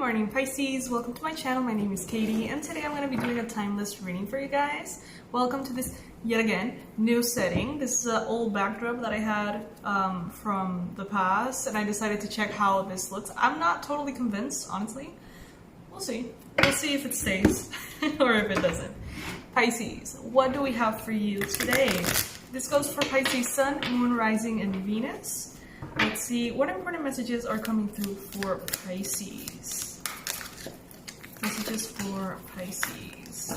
morning, Pisces. Welcome to my channel. My name is Katie, and today I'm going to be doing a timeless reading for you guys. Welcome to this, yet again, new setting. This is an old backdrop that I had from the past, and I decided to check how this looks. I'm not totally convinced, honestly. We'll see. We'll see if it stays or if it doesn't. Pisces, what do we have for you today? This goes for Pisces Sun, Moon, Rising, and Venus. Let's see what important messages are coming through for Pisces. Messages for Pisces.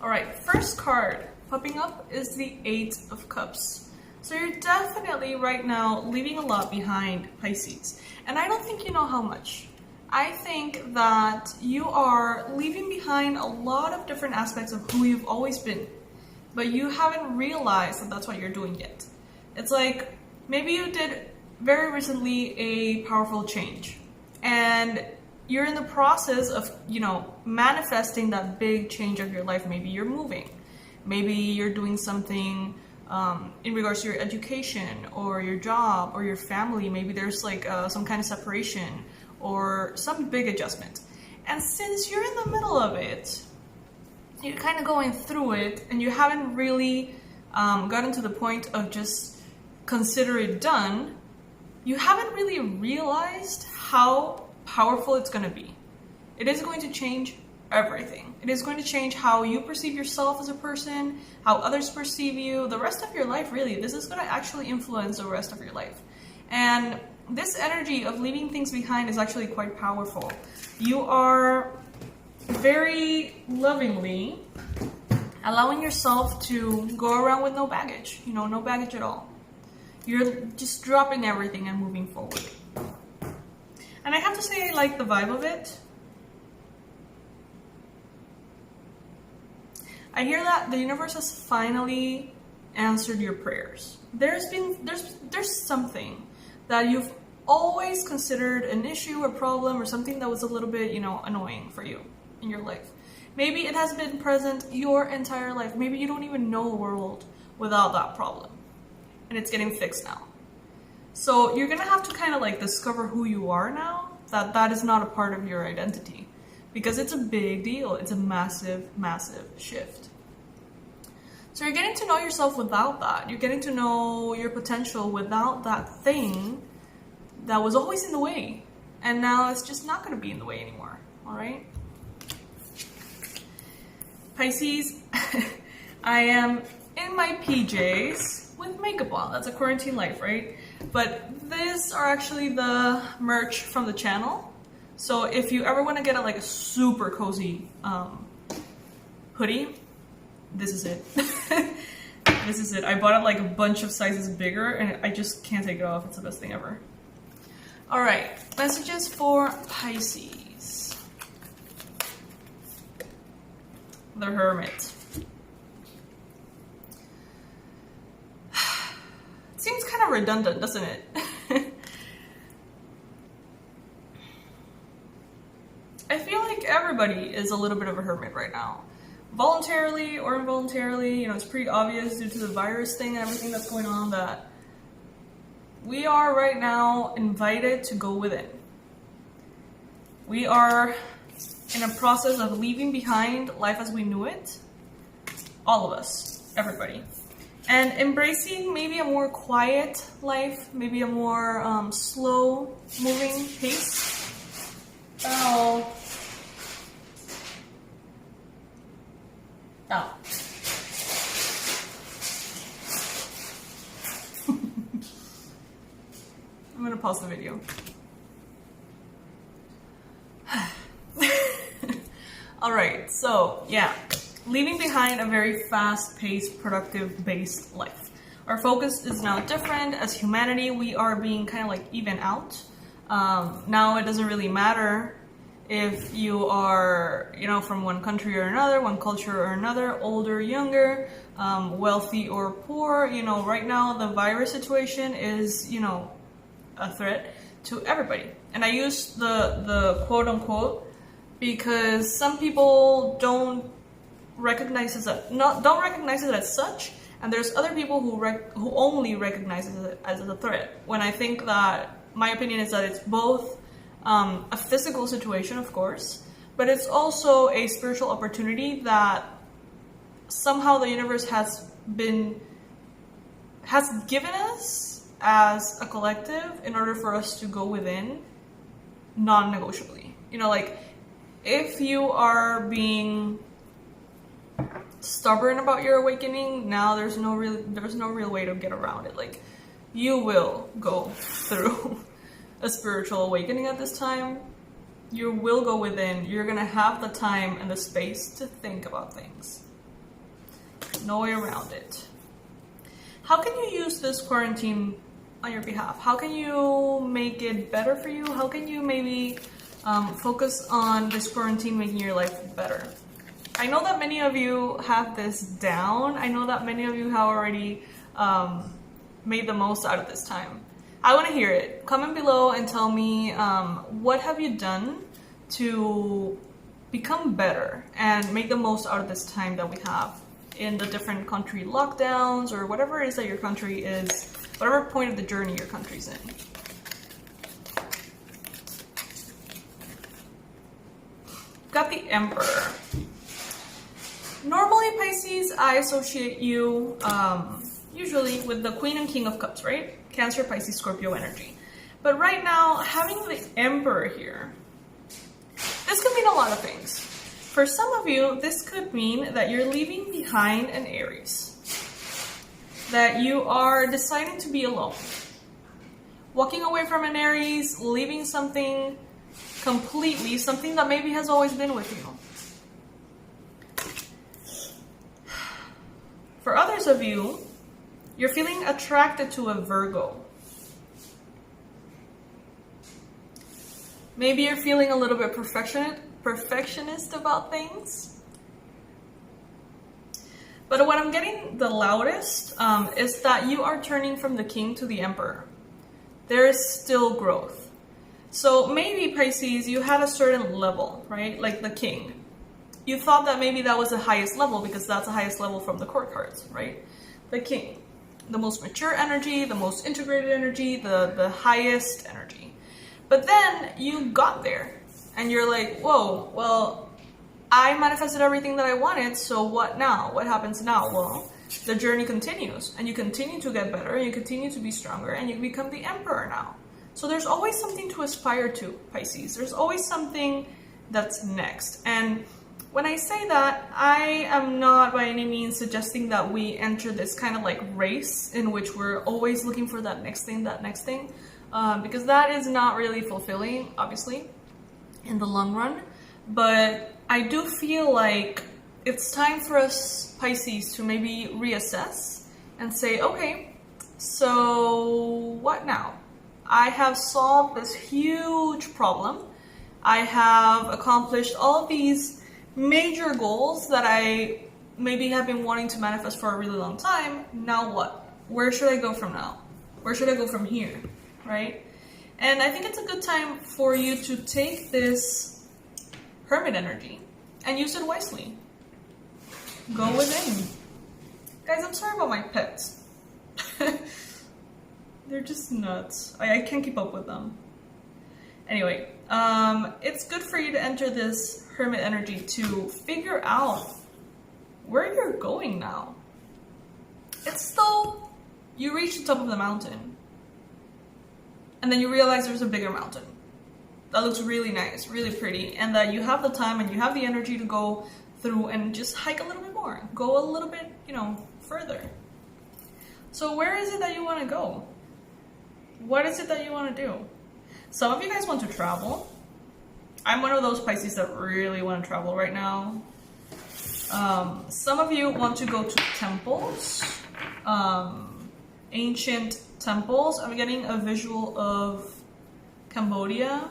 Alright, first card popping up is the Eight of Cups. So you're definitely right now leaving a lot behind, Pisces. And I don't think you know how much. I think that you are leaving behind a lot of different aspects of who you've always been. But you haven't realized that that's what you're doing yet. It's like, maybe you did very recently a powerful change. And you're in the process of, manifesting that big change of your life. Maybe you're moving. Maybe you're doing something in regards to your education or your job or your family. Maybe there's like some kind of separation or some big adjustment. And since you're in the middle of it, you're kind of going through it and you haven't really gotten to the point of just consider it done, you haven't really realized how powerful it's going to be. It is going to change everything. It is going to change how you perceive yourself as a person, how others perceive you, the rest of your life, really. This is going to actually influence the rest of your life. And this energy of leaving things behind is actually quite powerful. You are very lovingly allowing yourself to go around with no baggage, no baggage at all. You're just dropping everything and moving forward. And I have to say, I like the vibe of it. I hear that the universe has finally answered your prayers. There's something that you've always considered an issue or problem or something that was a little bit, annoying for you in your life. Maybe it has been present your entire life. Maybe you don't even know a world without that problem. And it's getting fixed now. So you're going to have to kind of like discover who you are now, that is not a part of your identity. Because it's a big deal. It's a massive, massive shift. So you're getting to know yourself without that. You're getting to know your potential without that thing that was always in the way. And now it's just not going to be in the way anymore. All right? Pisces, I am in my PJs with makeup on. That's a quarantine life, right? But these are actually the merch from the channel. So if you ever want to get a super cozy hoodie, this is it. This is it. I bought it a bunch of sizes bigger and I just can't take it off. It's the best thing ever. All right, messages for Pisces. The Hermit. It seems kind of redundant, doesn't it? I feel like everybody is a little bit of a hermit right now. Voluntarily or involuntarily, it's pretty obvious due to the virus thing and everything that's going on that we are right now invited to go within. We are in a process of leaving behind life as we knew it. All of us, everybody. And embracing maybe a more quiet life, maybe a more slow moving pace. Oh. Oh. I'm gonna pause the video. Alright, so yeah, leaving behind a very fast-paced, productive-based life. Our focus is now different. As humanity, we are being kind of even out. Now it doesn't really matter if you are, from one country or another, one culture or another, older, younger, wealthy or poor. Right now the virus situation is, a threat to everybody. And I use the quote-unquote because some people don't recognize it as such, and there's other people who only recognize it as a threat. When I think that my opinion is that it's both a physical situation, of course, but it's also a spiritual opportunity that somehow the universe has given us as a collective in order for us to go within non-negotiably. You know, like if you are being stubborn about your awakening, now there's no real way to get around it. Like, you will go through a spiritual awakening at this time. You will go within. You're gonna have the time and the space to think about things. No way around it. How can you use this quarantine on your behalf? How can you make it better for you? How can you maybe focus on this quarantine making your life better? I know that many of you have this down. I know that many of you have already made the most out of this time. I want to hear it. Comment below and tell me what have you done to become better and make the most out of this time that we have in the different country lockdowns or whatever it is that your country is, whatever point of the journey your country's in. Got the Emperor. Normally, Pisces, I associate you usually with the Queen and King of Cups, right? Cancer, Pisces, Scorpio energy. But right now, having the Emperor here, this could mean a lot of things. For some of you, this could mean that you're leaving behind an Aries. That you are deciding to be alone. Walking away from an Aries, leaving something completely, something that maybe has always been with you. For others of you, you're feeling attracted to a Virgo. Maybe you're feeling a little bit perfectionist about things. But what I'm getting the loudest is that you are turning from the King to the Emperor. There is still growth. So maybe, Pisces, you had a certain level, right? Like the King. You thought that maybe that was the highest level because that's the highest level from the court cards, right? The King. The most mature energy, the most integrated energy, the highest energy. But then you got there and you're like, whoa, well, I manifested everything that I wanted, so what now? What happens now? Well, the journey continues and you continue to get better and you continue to be stronger and you become the Emperor now. So there's always something to aspire to, Pisces. There's always something that's next. And when I say that, I am not by any means suggesting that we enter this kind of like race in which we're always looking for that next thing, because that is not really fulfilling, obviously, in the long run. But I do feel like it's time for us, Pisces, to maybe reassess and say, okay, so what now? I have solved this huge problem. I have accomplished all of these major goals that I maybe have been wanting to manifest for a really long time. Now what? Where should I go from now? Where should I go from here? Right? And I think it's a good time for you to take this Hermit energy and use it wisely. Go within. Guys, I'm sorry about my pets. They're just nuts. I can't keep up with them. Anyway, it's good for you to enter this Hermit energy to figure out where you're going now. It's though you reach the top of the mountain and then you realize there's a bigger mountain that looks really nice, really pretty, and that you have the time and you have the energy to go through and just hike a little bit more, go a little bit, further. So where is it that you want to go? What is it that you want to do? Some of you guys want to travel. I'm one of those Pisces that really want to travel right now. Some of you want to go to temples, ancient temples. I'm getting a visual of Cambodia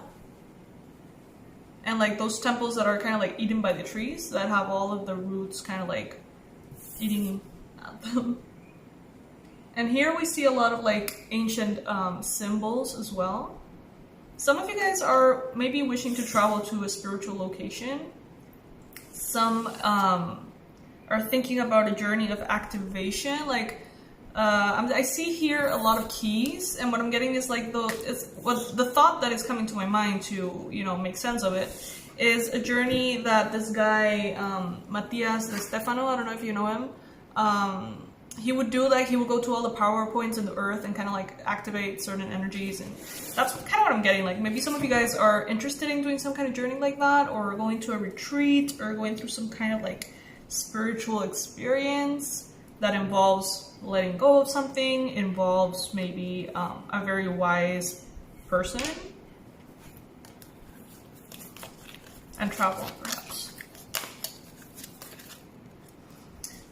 and like those temples that are kind of like eaten by the trees that have all of the roots kind of like eating at them. And here we see a lot of like ancient symbols as well. Some of you guys are maybe wishing to travel to a spiritual location. Some are thinking about a journey of activation, like I see here a lot of keys, and what I'm getting is like the thought that is coming to my mind to, you know, make sense of it is a journey that this guy, Matias de Stefano, I don't know if you know him, he would do. Like, he would go to all the power points in the earth and kind of like activate certain energies, and that's kind of what I'm getting. Like, maybe some of you guys are interested in doing some kind of journey like that, or going to a retreat, or going through some kind of like spiritual experience that involves letting go of something, involves maybe a very wise person, and travel, perhaps.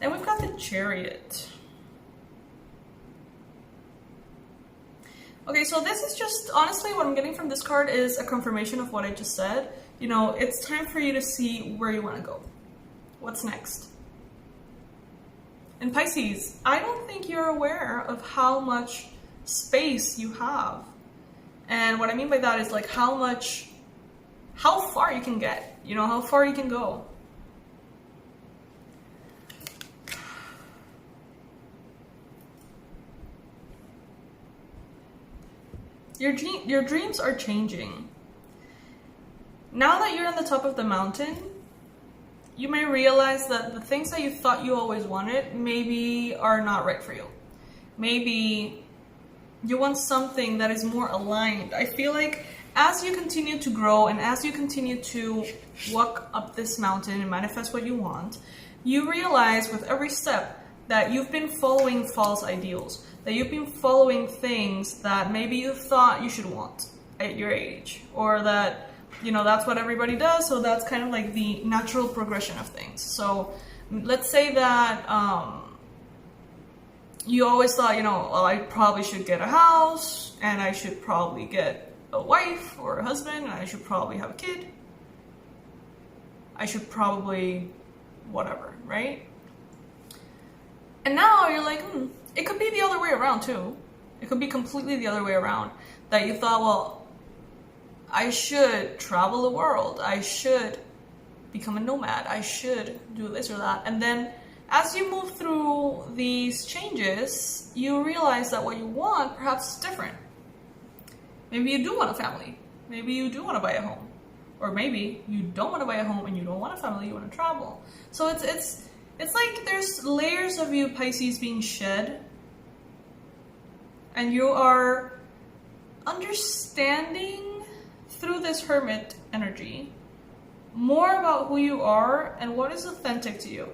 Then we've got the Chariot. Okay, so this is just, honestly, what I'm getting from this card is a confirmation of what I just said. You know, it's time for you to see where you want to go. What's next? And Pisces, I don't think you're aware of how much space you have. And what I mean by that is like how far you can get, you know, how far you can go. Your dreams are changing. Now that you're on the top of the mountain, you may realize that the things that you thought you always wanted maybe are not right for you. Maybe you want something that is more aligned. I feel like as you continue to grow and as you continue to walk up this mountain and manifest what you want, you realize with every step that you've been following false ideals, that you've been following things that maybe you thought you should want at your age, or that, you know, that's what everybody does, so that's kind of like the natural progression of things. So let's say that you always thought, you know, well, I probably should get a house, and I should probably get a wife or a husband, and I should probably have a kid. I should probably whatever, right? And now you're like, it could be the other way around too. It could be completely the other way around. That you thought, well, I should travel the world. I should become a nomad. I should do this or that. And then as you move through these changes, you realize that what you want perhaps is different. Maybe you do want a family. Maybe you do want to buy a home. Or maybe you don't want to buy a home and you don't want a family, you want to travel. So it's like there's layers of you, Pisces, being shed. And you are understanding through this Hermit energy more about who you are and what is authentic to you.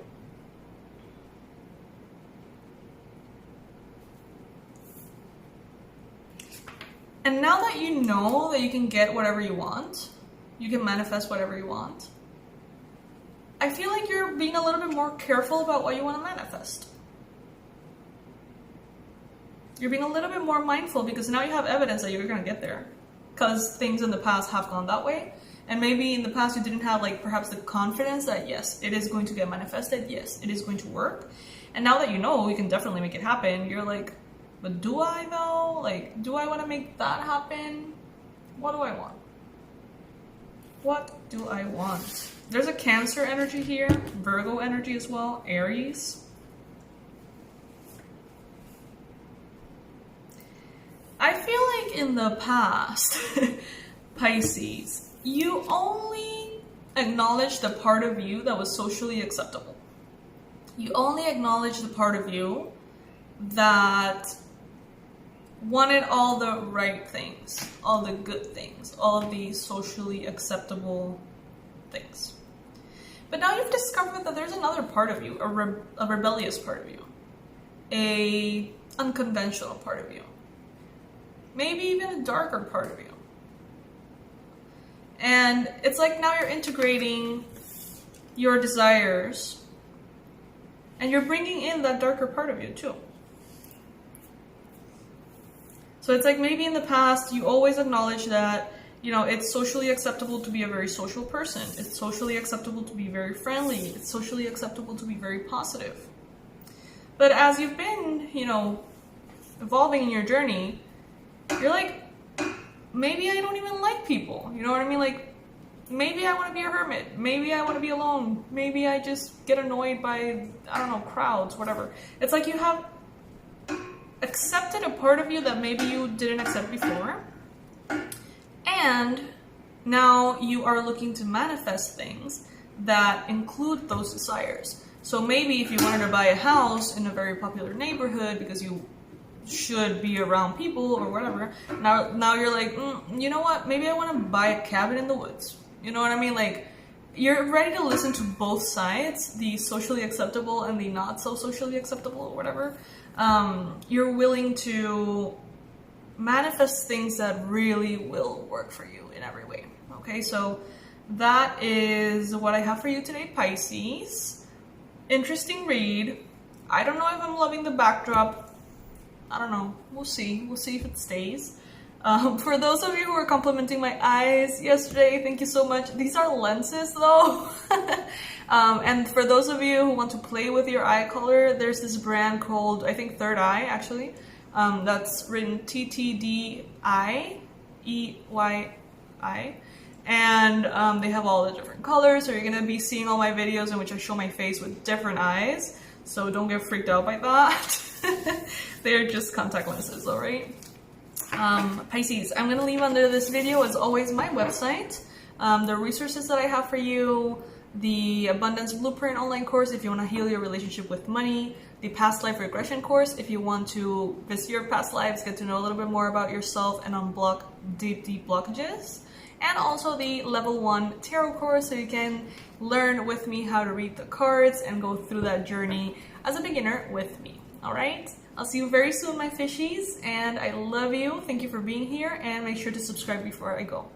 And now that you know that you can get whatever you want, you can manifest whatever you want, I feel like you're being a little bit more careful about what you want to manifest. You're being a little bit more mindful because now you have evidence that you're going to get there. Because things in the past have gone that way. And maybe in the past you didn't have like perhaps the confidence that yes, it is going to get manifested. Yes, it is going to work. And now that you know you can definitely make it happen, you're like, but do I though? Like, do I want to make that happen? What do I want? What do I want? There's a Cancer energy here, Virgo energy as well, Aries. I feel like in the past, Pisces, you only acknowledged the part of you that was socially acceptable. You only acknowledged the part of you that wanted all the right things, all the good things, all of the socially acceptable things. But now you've discovered that there's another part of you, a rebellious part of you, a unconventional part of you, maybe even a darker part of you. And it's like now you're integrating your desires and you're bringing in that darker part of you too. So it's like maybe in the past you always acknowledge that, you know, it's socially acceptable to be a very social person. It's socially acceptable to be very friendly. It's socially acceptable to be very positive. But as you've been, you know, evolving in your journey, you're like, maybe I don't even like people. You know what I mean? Like, maybe I want to be a hermit. Maybe I want to be alone. Maybe I just get annoyed by, I don't know, crowds, whatever. It's like you have accepted a part of you that maybe you didn't accept before. And now you are looking to manifest things that include those desires. So maybe if you wanted to buy a house in a very popular neighborhood because you should be around people or whatever, now you're like, you know what, maybe I want to buy a cabin in the woods. You know what I mean? Like, you're ready to listen to both sides, the socially acceptable and the not so socially acceptable or whatever. You're willing to manifest things that really will work for you in every way. Okay, so that is what I have for you today, Pisces. Interesting read. I don't know if I'm loving the backdrop. I don't know. We'll see. We'll see if it stays. For those of you who were complimenting my eyes yesterday, thank you so much. These are lenses though. And for those of you who want to play with your eye color, there's this brand called, I think, Third Eye actually. That's written TTDIEYI. And they have all the different colors, so you're gonna be seeing all my videos in which I show my face with different eyes. So don't get freaked out by that. They're just contact lenses, all right? Pisces, I'm gonna leave under this video, as always, my website, the resources that I have for you, the Abundance Blueprint online course if you want to heal your relationship with money, the past life regression course if you want to visit your past lives, get to know a little bit more about yourself and unblock deep blockages, and also the level 1 tarot course so you can learn with me how to read the cards and go through that journey as a beginner with me. All right, I'll see you very soon, my fishies, and I love you. Thank you for being here, and make sure to subscribe before I go.